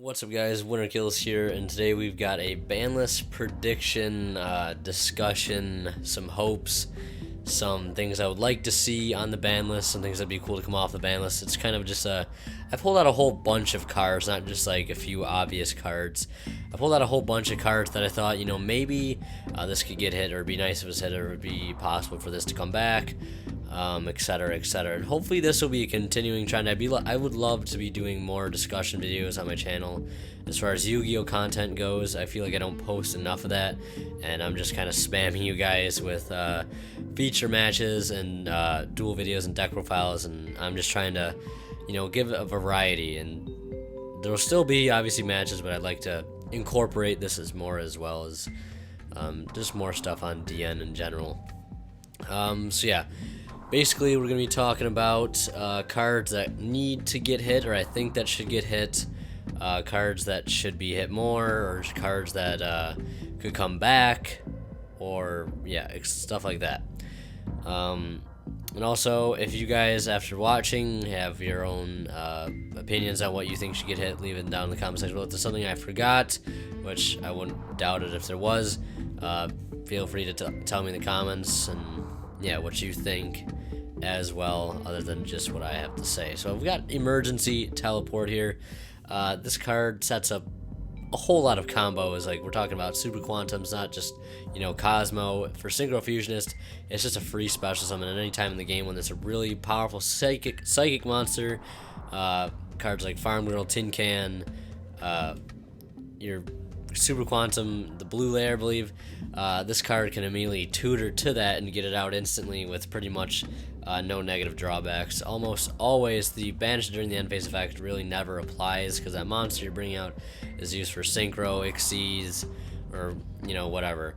What's up, guys? Winter Kills here, and today we've got a banlist prediction discussion, some hopes, some things I would like to see on the ban list, some things that'd be cool to come off the ban list. It's kind of just I pulled out a whole bunch of cards, not just like a few obvious cards. I pulled out a whole bunch of cards that I thought, maybe this could get hit, or it'd be nice if it was hit, or it would be possible for this to come back, etc., etc. And hopefully this will be a continuing trend. I would love to be doing more discussion videos on my channel. As far as Yu-Gi-Oh content goes, I feel like I don't post enough of that, and I'm just kind of spamming you guys with feature matches and dual videos and deck profiles, and I'm just trying to, give a variety. And there'll still be obviously matches, but I'd like to incorporate this as more, as well as just more stuff on DN in general. So yeah. Basically, we're going to be talking about cards that need to get hit, or I think that should get hit, cards that should be hit more, or cards that could come back, or yeah, stuff like that. And also, if you guys, after watching, have your own opinions on what you think should get hit, leave it down in the comment section below. If there's something I forgot, which I wouldn't doubt it if there was, feel free to tell me in the comments, and yeah, what you think as well, other than just what I have to say. So I've got Emergency Teleport here. This card sets up a whole lot of combos. Like, we're talking about Super Quantums, not just, Cosmo. For Synchro Fusionist, it's just a free special summon at any time in the game when there's a really powerful psychic monster. Cards like Farm Girl, Tin Can, your Super Quantum, the blue layer, I believe. This card can immediately tutor to that and get it out instantly with pretty much no negative drawbacks. Almost always, the banish during the end phase effect really never applies, because that monster you're bringing out is used for Synchro, Xyz, or whatever.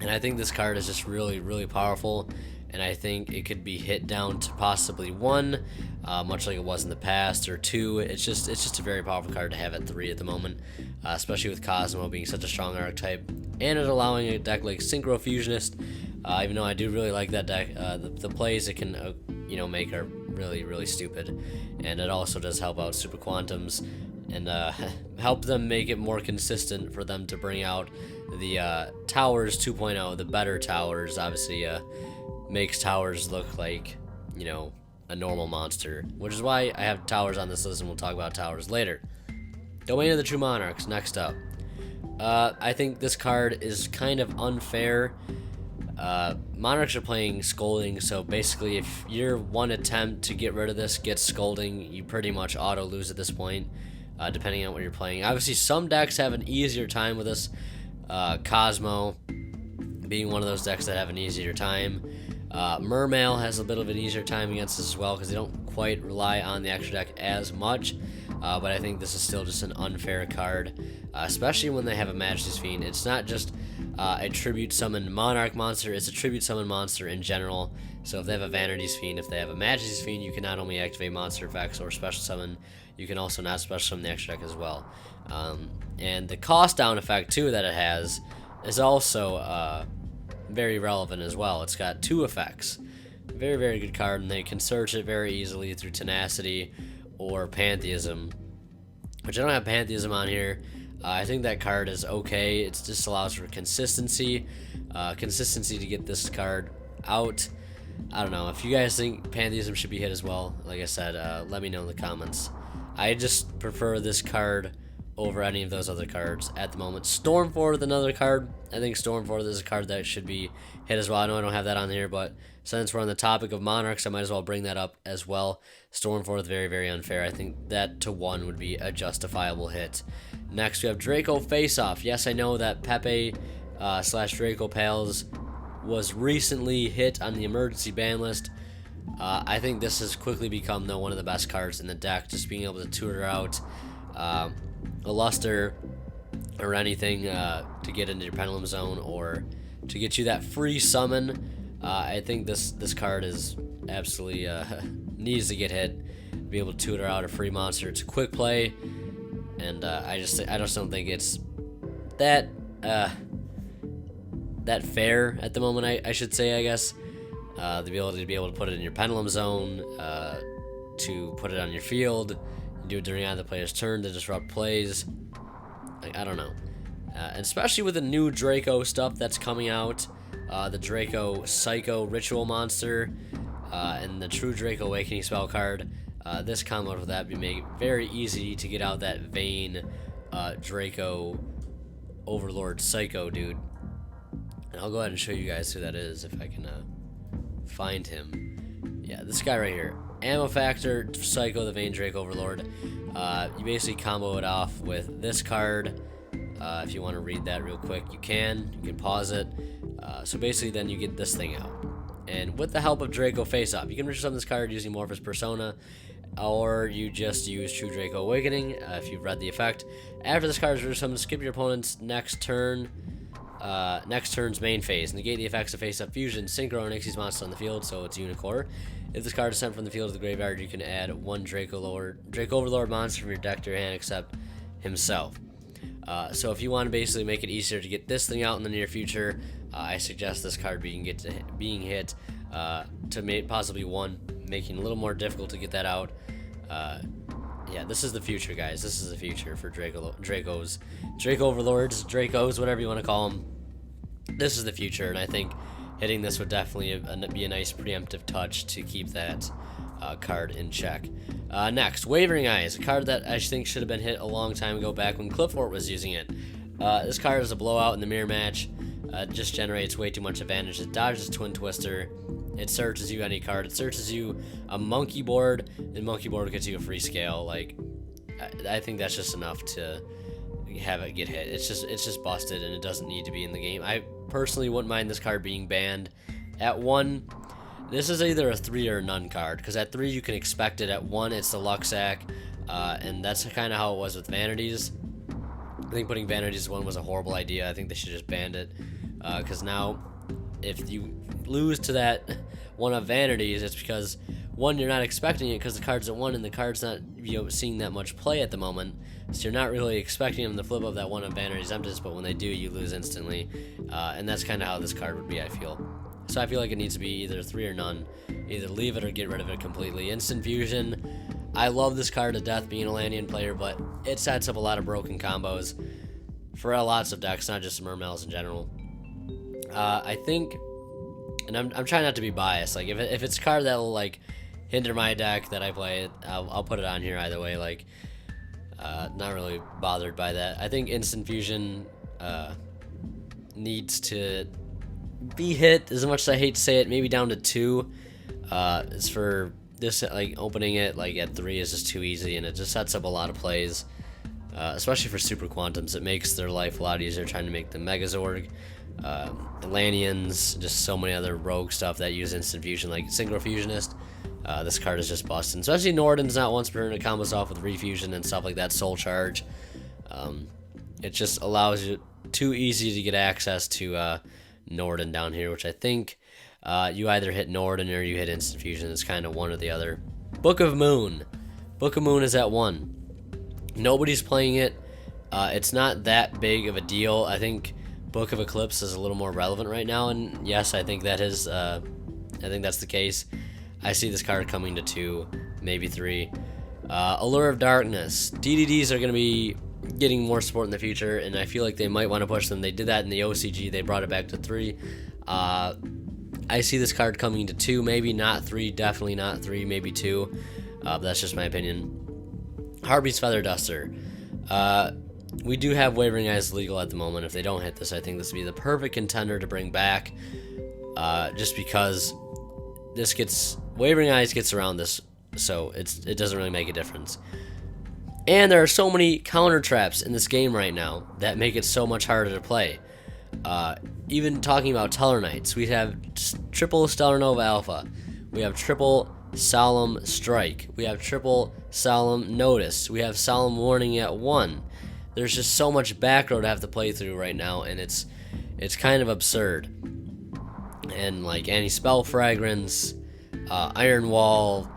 And I think this card is just really, really powerful, and I think it could be hit down to possibly 1, much like it was in the past, or 2. It's just a very powerful card to have at 3 at the moment, especially with Cosmo being such a strong archetype, and it allowing a deck like Synchro Fusionist. Even though I do really like that deck, the plays it can make are really, really stupid, and it also does help out Super Quantums and help them make it more consistent for them to bring out the Towers 2.0, the better Towers. Obviously, makes Towers look like, a normal monster, which is why I have Towers on this list, and we'll talk about Towers later. Domain of the True Monarchs, next up. I think this card is kind of unfair. Monarchs are playing Scolding, so basically if your one attempt to get rid of this gets Scolding, you pretty much auto lose at this point, depending on what you're playing. Obviously, some decks have an easier time with this, Cosmo being one of those decks that have an easier time. Mermail has a bit of an easier time against this as well, because they don't quite rely on the extra deck as much, but I think this is still just an unfair card, especially when they have a Majesty's Fiend. It's not just a tribute summon monarch monster, it's a tribute summon monster in general. So if they have a Vanity's Fiend, if they have a Majesty's Fiend, you can not only activate monster effects or special summon, you can also not special summon the extra deck as well. And the cost down effect too that it has is also very relevant as well. It's got 2 effects. Very, very good card, and they can search it very easily through Tenacity or Pantheism, which I don't have Pantheism on here. I think that card is okay. It just allows for consistency to get this card out. I don't know if you guys think Pantheism should be hit as well. Like I said, let me know in the comments. I just prefer this card over any of those other cards at the moment. Stormforth, another card. I think Stormforth is a card that should be hit as well. I know I don't have that on here, but since we're on the topic of Monarchs, I might as well bring that up as well. Stormforth, very, very unfair. I think that to 1 would be a justifiable hit. Next, we have Draco Face-Off. Yes, I know that Pepe / Draco Pals was recently hit on the emergency ban list. I think this has quickly become, though, one of the best cards in the deck. Just being able to tutor out a Luster or anything to get into your Pendulum Zone, or to get you that free summon. I think this card is absolutely needs to get hit. Be able to tutor out a free monster. It's a quick play, and I just don't think it's that fair at the moment. I should say, I guess, the ability to be able to put it in your Pendulum Zone, to put it on your field, do it during either player's turn to disrupt plays. Like, I don't know. And especially with the new Draco stuff that's coming out, the Draco Psycho Ritual Monster, and the True Draco Awakening spell card, this combo with that would make it very easy to get out that Vayne Draco Overlord Psycho dude. And I'll go ahead and show you guys who that is if I can find him. Yeah, this guy right here. Ammo Factor Psycho, the Vayne Draco Overlord. You basically combo it off with this card. If you want to read that real quick, you can. You can pause it. So basically, then you get this thing out. And with the help of Draco Face Off, you can reach summon this card using Morphous Persona, or you just use True Draco Awakening if you've read the effect. After this card is reached summoned, skip your opponent's next turn's main phase. Negate the effects of Face Up Fusion, Synchro, and Xyz monster on the field, so it's Unicore. If this card is sent from the field to the graveyard, you can add one Draco Overlord monster from your deck to your hand except himself. So if you want to basically make it easier to get this thing out in the near future, I suggest this card being hit to possibly one, making it a little more difficult to get that out. Yeah, this is the future, guys. This is the future for Draco Overlords, Dracos, whatever you want to call them. This is the future, and I think hitting this would definitely be a nice preemptive touch to keep that card in check. Next, Wavering Eyes, a card that I think should have been hit a long time ago, back when Cliffort was using it. This card is a blowout in the mirror match. It just generates way too much advantage. It dodges Twin Twister. It searches you any card. It searches you a Monkey Board, and Monkey Board gets you a free scale. Like, I think that's just enough to have it get hit. It's just busted, and it doesn't need to be in the game. I personally wouldn't mind this card being banned. At 1, this is either a 3 or a none card, because at 3 you can expect it. At 1, it's the Luxac, and that's kind of how it was with Vanities. I think putting Vanities 1 was a horrible idea. I think they should just ban it, because now if you lose to that one of Vanities, it's because, 1, you're not expecting it because the card's at 1 and the card's not seeing that much play at the moment, so you're not really expecting them to flip up that one of Vanities Emptiness, but when they do, you lose instantly, and that's kind of how this card would be, I feel. So I feel like it needs to be either 3 or none. Either leave it or get rid of it completely. Instant Fusion, I love this card to death being a Landian player, but it sets up a lot of broken combos for lots of decks, not just Mermails in general. I think, and I'm trying not to be biased, like if it's a card that'll like hinder my deck that I play, I'll put it on here either way. Like, not really bothered by that. I think Instant Fusion needs to be hit, as much as I hate to say it, maybe down to 2. It's for this, like, opening it like at 3 is just too easy, and it just sets up a lot of plays, especially for Super Quantums. It makes their life a lot easier trying to make the Megazord, Atlanteans, just so many other rogue stuff that use Instant Fusion, like Synchro Fusionist. This card is just busting, especially Norden's not once per turn. It combos off with Refusion and stuff like that, Soul Charge. It just allows you too easy to get access to Norden down here, which I think you either hit Norden or you hit Instant Fusion. It's kind of one or the other. Book of Moon. Book of Moon is at 1. Nobody's playing it. It's not that big of a deal. I think Book of Eclipse is a little more relevant right now, and yes, I think that is. I think that's the case. I see this card coming to 2, maybe 3. Allure of Darkness. DDDs are going to be getting more support in the future, and I feel like they might want to push them. They did that in the OCG. They brought it back to 3. I see this card coming to 2, maybe not 3, definitely not 3, maybe 2. But that's just my opinion. Harpy's Feather Duster. We do have Wavering Eyes legal at the moment. If they don't hit this, I think this would be the perfect contender to bring back, just because this gets Wavering Eyes gets around this, so it doesn't really make a difference. And there are so many counter traps in this game right now that make it so much harder to play. Even talking about Tellarknights, we have triple Stellar Nova Alpha, we have triple Solemn Strike, we have triple Solemn Notice, we have Solemn Warning at 1. There's just so much back row to have to play through right now, and it's kind of absurd. And like Anti-Spell Fragrance, Iron Wall,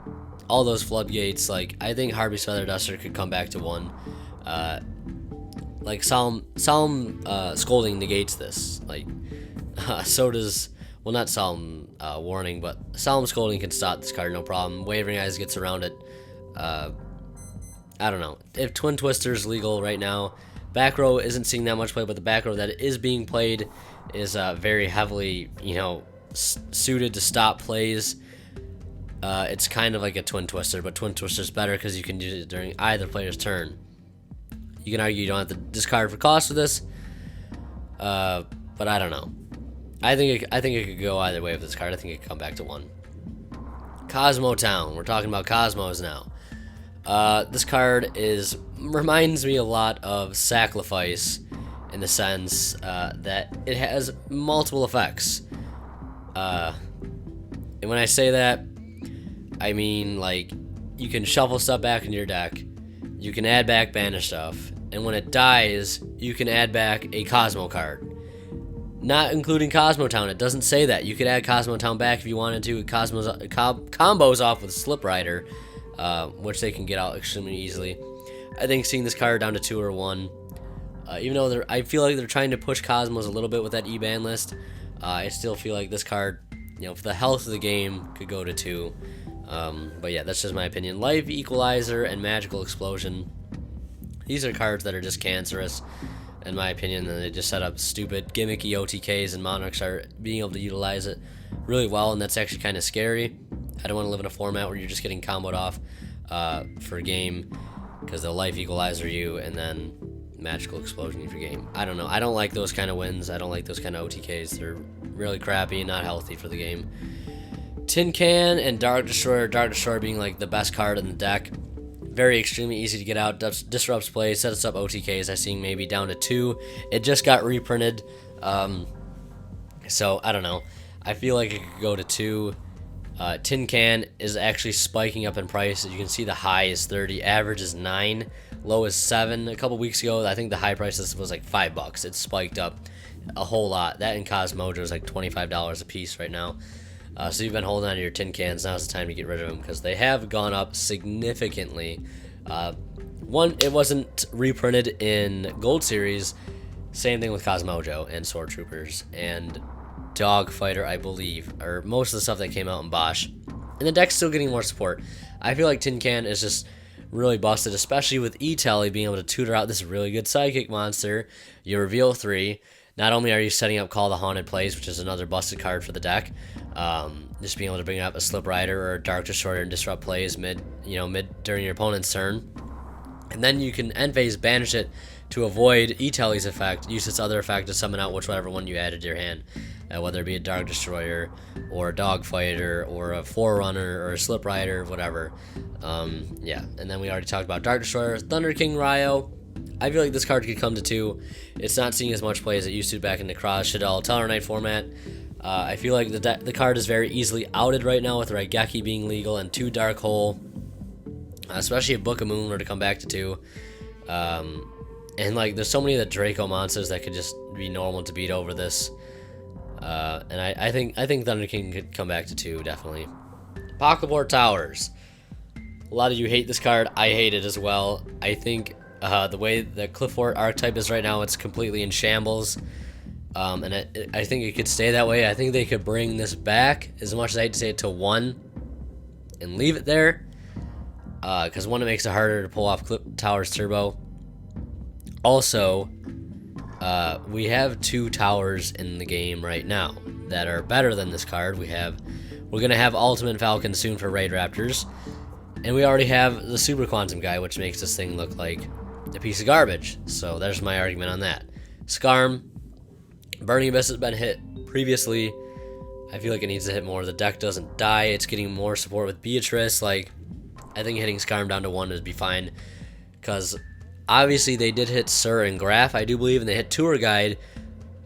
all those floodgates, like I think Harpy's Feather Duster could come back to 1. Like Solemn Scolding negates this. Like so does, well, not Solemn Warning, but Solemn Scolding can stop this card no problem. Wavering Eyes gets around it. I I don't know. If Twin Twister's legal right now, back row isn't seeing that much play, but the back row that is being played is very heavily, suited to stop plays. It's kind of like a Twin Twister, but Twin Twister's better because you can use it during either player's turn. You can argue you don't have to discard for cost for this, but I don't know. I think it could go either way with this card. I think it could come back to 1. Cosmo Town. We're talking about Cosmos now. This card reminds me a lot of Sacrifice in the sense that it has multiple effects. And when I say that, I mean like you can shuffle stuff back into your deck, you can add back banish stuff, and when it dies, you can add back a Cosmo card. Not including Cosmo Town. It doesn't say that. You could add Cosmo Town back if you wanted to. Combos off with Slip Rider, which they can get out extremely easily. I think seeing this card down to 2 or 1, even though I feel like they're trying to push Cosmos a little bit with that E-ban list, I still feel like this card, for the health of the game, could go to 2. But yeah, that's just my opinion. Life Equalizer and Magical Explosion. These are cards that are just cancerous, in my opinion, and they just set up stupid, gimmicky OTKs, and Monarchs are being able to utilize it really well, and that's actually kind of scary. I don't want to live in a format where you're just getting comboed off for a game, because they'll Life Equalizer you, and then Magical Explosion you for game. I don't know. I don't like those kind of wins. I don't like those kind of OTKs. They're really crappy, not healthy for the game. Tin Can and Dark Destroyer. Dark Destroyer being like the best card in the deck. Very extremely easy to get out, disrupts play, sets up OTKs. I see maybe down to 2. It just got reprinted, so I don't know. I feel like it could go to 2. Tin Can is actually spiking up in price. You can see the high is 30, average is 9, low is 7. A couple weeks ago, I think the high price was like $5. It's spiked up a whole lot. That in Cosmojo is like $25 a piece right now. So you've been holding on to your tin cans. Now's the time to get rid of them because they have gone up significantly. One, it wasn't reprinted in Gold Series. Same thing with Cosmojo and Sword Troopers and Dogfighter, I believe, or most of the stuff that came out in Bosch. And the deck's still getting more support. I feel like Tin Can is just really busted, especially with E-Telly being able to tutor out this really good Psychic monster. You reveal 3. Not only are you setting up Call the Haunted plays, which is another busted card for the deck, just being able to bring up a Slip Rider or a Dark Destroyer and disrupt plays mid during your opponent's turn. And then you can end phase banish it to avoid E-Telly's effect, use its other effect to summon out whichever one you added to your hand, whether it be a Dark Destroyer or a Dogfighter or a Forerunner or a Slip Rider, whatever. Yeah, and then we already talked about Dark Destroyer, Thunder King Ryo. I feel like this card could come to 2. It's not seeing as much play as it used to back in the Cross Shaddoll Tellarknight format. I feel like the card is very easily outed right now with Raigeki being legal and 2 Dark Hole, especially if Book of Moon were to come back to 2. And like there's so many of the Draco monsters that could just be normal to beat over this. And I think Thunder King could come back to 2, definitely. Pocketboard Towers. A lot of you hate this card. I hate it as well. I think the way the Cliffort archetype is right now, it's completely in shambles. And I think it could stay that way. I think they could bring this back, as much as I hate to say it, to 1 and leave it there. Because 1, it makes it harder to pull off Towers Turbo. Also, we have 2 towers in the game right now that are better than this card. We're going to have Ultimate Falcon soon for Raid Raptors. And we already have the Super Quantum guy, which makes this thing look like a piece of garbage. So there's my argument on that. Skarm. Burning Abyss has been hit previously. I feel like it needs to hit more. The deck doesn't die. It's getting more support with Beatrice. Like, I think hitting Skarm down to 1 would be fine. Because obviously they did hit Sir and Graph, I do believe, and they hit Tour Guide.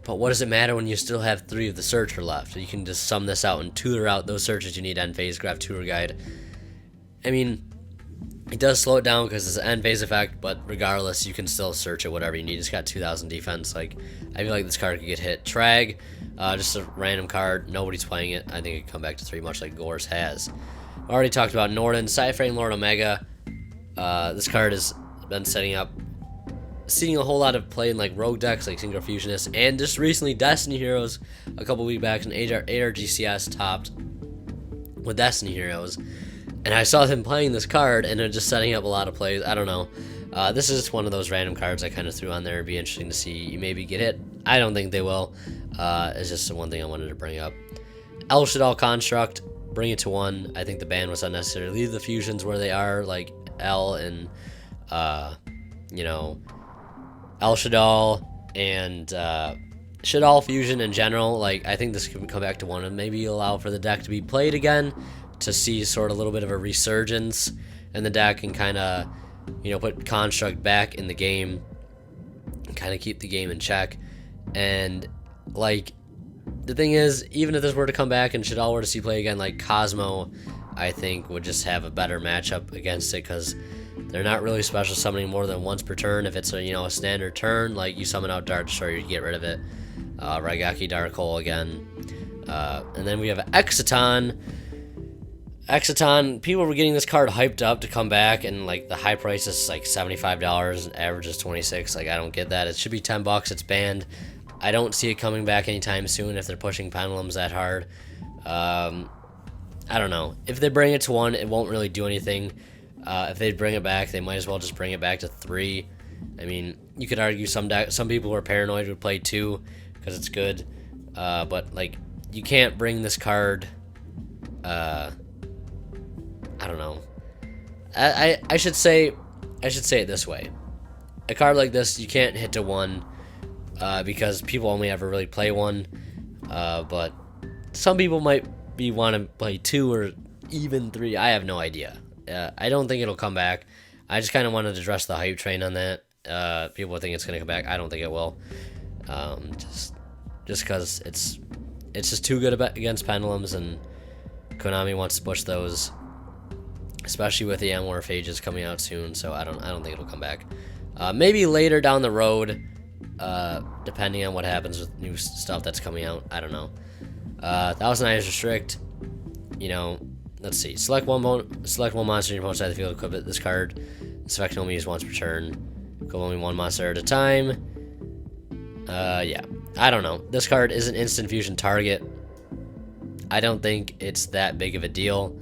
But what does it matter when you still have 3 of the Searcher left? You can just sum this out and tutor out those searches you need, End Phase, Graph, Tour Guide. I mean, it does slow it down because it's an end phase effect, but regardless, you can still search it whatever you need. It's got 2,000 defense. Like, I feel like this card could get hit. Trag, just a random card. Nobody's playing it. I think it could come back to 3, much like Gorz has. I already talked about Norden, Cyframe Lord Omega. This card has been seeing a whole lot of play in like rogue decks like Synchro Fusionist, and just recently Destiny Heroes a couple weeks back, and ARGCS topped with Destiny Heroes. And I saw him playing this card, and it just setting up a lot of plays. I don't know. This is just one of those random cards I kind of threw on there. It'd be interesting to see you maybe get hit. I don't think they will. It's just one thing I wanted to bring up. El Shaddoll Construct, bring it to 1. I think the ban was unnecessary. Leave the fusions where they are, like El and, you know, El Shaddoll and Shaddoll fusion in general. Like, I think this could come back to 1 and maybe allow for the deck to be played again to see sort of a little bit of a resurgence in the deck and kind of, you know, put Construct back in the game and kind of keep the game in check. And, like, the thing is, even if this were to come back and Shaddoll were to see play again, like Cosmo, I think would just have a better matchup against it because they're not really special summoning more than once per turn. If it's a, you know, a standard turn, like you summon out Dark Destroyer, you get rid of it. Raigeki Dark Hole again. And then we have Exciton. Exciton, people were getting this card hyped up to come back, and like the high price is like $75, and average is $26. Like, I don't get that. It should be $10. It's banned. I don't see it coming back anytime soon if they're pushing pendulums that hard. I don't know. If they bring it to 1, it won't really do anything. If they bring it back, they might as well just bring it back to 3. I mean, you could argue some people who are paranoid would play 2 because it's good. But like, you can't bring this card. I don't know. I should say it this way. A card like this, you can't hit to 1 because people only ever really play 1. But some people might want to play 2 or even 3. I have no idea. I don't think it'll come back. I just kind of wanted to address the hype train on that. People think it's going to come back. I don't think it will. Just because it's just too good against pendulums, and Konami wants to push those, especially with the Amorphages coming out soon. So I don't think it'll come back. Maybe later down the road, depending on what happens with new stuff that's coming out. I don't know. Thousand Eyes Restrict. You know, let's see. Select one monster in your opponent's side of the field. Equip this card. This effect can only use once per turn. Equip only 1 monster at a time. Yeah. I don't know. This card is an instant fusion target. I don't think it's that big of a deal.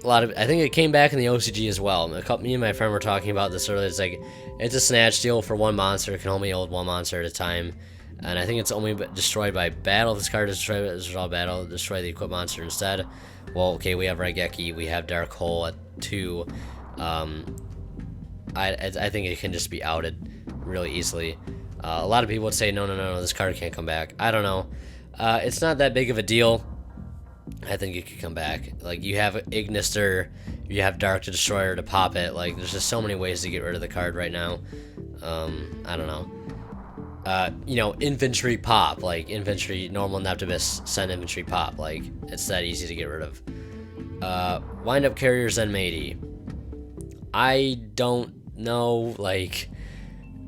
I think it came back in the OCG as well. Me and my friend were talking about this earlier. It's like, it's a snatch deal for 1 monster. It can only hold 1 monster at a time. And I think it's only destroyed by battle. If this card is destroyed by draw battle, destroy the equipped monster instead. Well, okay, we have Raigeki. We have Dark Hole at 2. I think it can just be outed really easily. A lot of people would say, no, this card can't come back. I don't know. It's not that big of a deal. I think it could come back. Like, you have Ignister, you have Dark Destroyer to pop it. Like, there's just so many ways to get rid of the card right now. I don't know. You know, infantry pop. Like, infantry, normal Neptibus, send infantry pop. Like, it's that easy to get rid of. Wind Up Carrier Zenmaity. I don't know, like,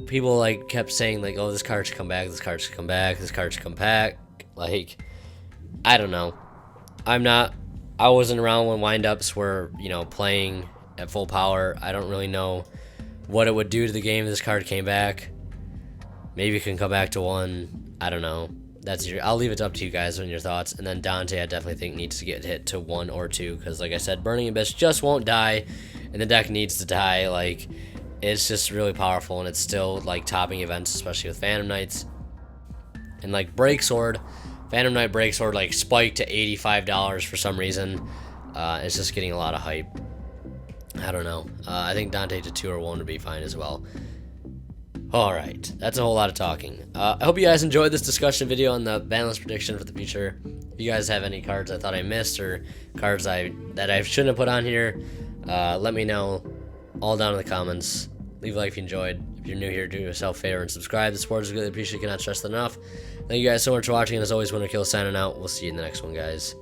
people, like, kept saying, like, oh, this card should come back, this card should come back, this card should come back. Like, I don't know. I wasn't around when wind-ups were, you know, playing at full power. I don't really know what it would do to the game if this card came back. Maybe it can come back to 1. I don't know. I'll leave it up to you guys on your thoughts. And then Dante, I definitely think needs to get hit to 1 or 2. Because, like I said, Burning Abyss just won't die. And the deck needs to die. Like, it's just really powerful. And it's still, like, topping events, especially with Phantom Knights. And, like, Breaksword. Phantom Knight Breaksword, like, spiked to $85 for some reason. It's just getting a lot of hype. I don't know. I think Dante to 2 or 1 would be fine as well. Alright, that's a whole lot of talking. I hope you guys enjoyed this discussion video on the banlist prediction for the future. If you guys have any cards I thought I missed or cards that I shouldn't have put on here, let me know all down in the comments. Leave a like if you enjoyed. If you're new here, do yourself a favor and subscribe. The support is really appreciated. Cannot stress that enough. Thank you guys so much for watching. And as always, Winter Kill signing out. We'll see you in the next one, guys.